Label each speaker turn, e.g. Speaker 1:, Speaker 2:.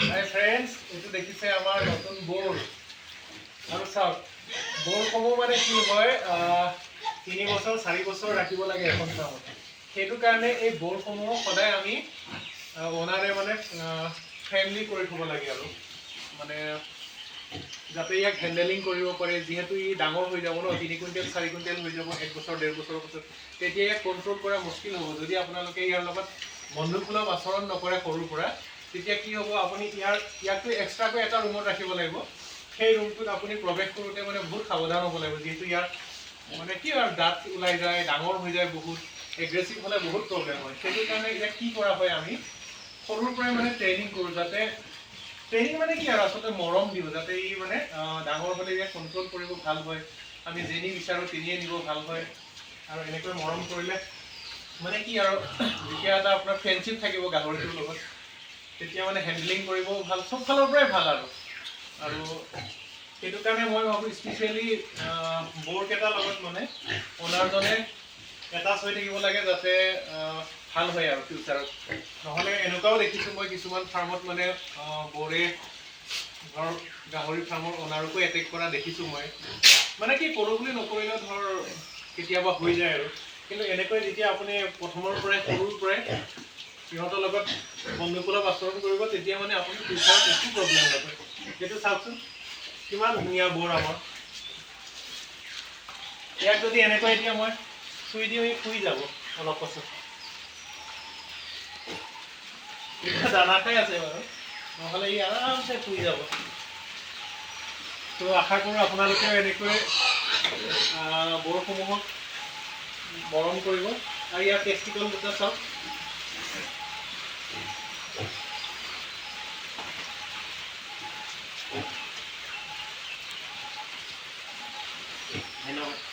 Speaker 1: হাই friends, এইটো দেখিছে আমাৰ নতুন ব'ৰ্ড। আৰু চাওক, ব'ৰ্ডসমূহ মানে কি হয়, 3 বছৰ 4 বছৰ ৰাখিব লাগে এখন ফাৰ্মত। সেইটো কাৰণে এই ব'ৰ্ডসমূহ সদায় আমি অনাৰে মানে ফ্ৰেণ্ডলি কৰি থ'ব লাগে আৰু মানে যাতে ইয়াক হেণ্ডেলিং কৰিব পাৰে। যিহেতু ই ডাঙৰ হৈ যাব ন, 3 কুইণ্টেল 4 কুইণ্টেল হৈ যাব 1 বছৰ 1.5 বছৰৰ পাছত, তেতিয়া ইয়াক কণ্ট্ৰল কৰা মুস্কিল হ'ব। যদি আপোনালোকে ইয়াৰ লগত বন্ধুসুলভ আচৰণ নকৰে সৰুৰ পৰা, তেতিয়া কি হ'ব, আপুনি ইয়াকটো এক্সট্ৰাকৈ এটা ৰুমত ৰাখিব লাগিব। সেই ৰুমটোত আপুনি প্ৰৱেশ কৰোঁতে মানে বহুত সাৱধান হ'ব লাগিব, যিহেতু ইয়াৰ মানে কি আৰু দাঁত ওলাই যায়, ডাঙৰ হৈ যায়, বহুত এগ্ৰেছিভ হ'লে বহুত প্ৰব্লেম হয়। সেইটো কাৰণে ইয়াক কি কৰা হয়, আমি সৰুৰ পৰাই মানে ট্ৰেইনিং কৰোঁ। যাতে ট্ৰেইনিং মানে কি আৰু আচলতে মৰম দিওঁ, যাতে ই মানে ডাঙৰ হ'লে ইয়াক কণ্ট্ৰল কৰিব ভাল হয়। আমি যেনি বিচাৰোঁ তেনিয়ে নিব ভাল হয়। আৰু এনেকৈ মৰম কৰিলে মানে কি আৰু যেতিয়া এটা আপোনাৰ ফ্ৰেণ্ডশ্বিপ থাকিব গাহৰিটোৰ লগত, তেতিয়া মানে হেণ্ডলিং কৰিবও ভাল, চব ফালৰ পৰাই ভাল আৰু সেইটো কাৰণে মই ভাবোঁ স্পেচিয়েলি ব'ৰ্ডকেইটাৰ লগত মানে অনাৰজনে এটাচ হৈ থাকিব লাগে, যাতে ভাল হয় আৰু ফিউচাৰত। নহ'লে এনেকুৱাও দেখিছোঁ মই কিছুমান ফাৰ্মত মানে ব'ৰ্ডে ধৰ গাহৰি ফাৰ্মৰ অনাৰকো এটেক কৰা দেখিছোঁ মই। মানে কি কৰোঁ বুলি নকৰিলেও ধৰ কেতিয়াবা হৈ যায় আৰু। কিন্তু এনেকৈ যেতিয়া আপুনি প্ৰথমৰ পৰাই সৰুৰ পৰাই সিহঁতৰ লগত বন্ধুসুলভ আচৰণ কৰিব, তেতিয়া মানে আপুনি ফিউচাৰত একো প্ৰব্লেম নাপায়। সেইটো চাওকচোন, কিমান ধুনীয়া ব'ৰ্ড আমাৰ। ইয়াক যদি এনেকৈ এতিয়া মই চুই দিওঁ, ই শুই যাব অলপ পাছত। এতিয়া দানা খাই আছে বাৰু, নহ'লে ই আৰামছে শুই যাব। ত' আশা কৰোঁ আপোনালোকেও এনেকৈ ব'ৰ্ডসমূহক মৰম কৰিব। আৰু ইয়াৰ টেষ্টিকল দুটা চাওক, ধন্যবাদ।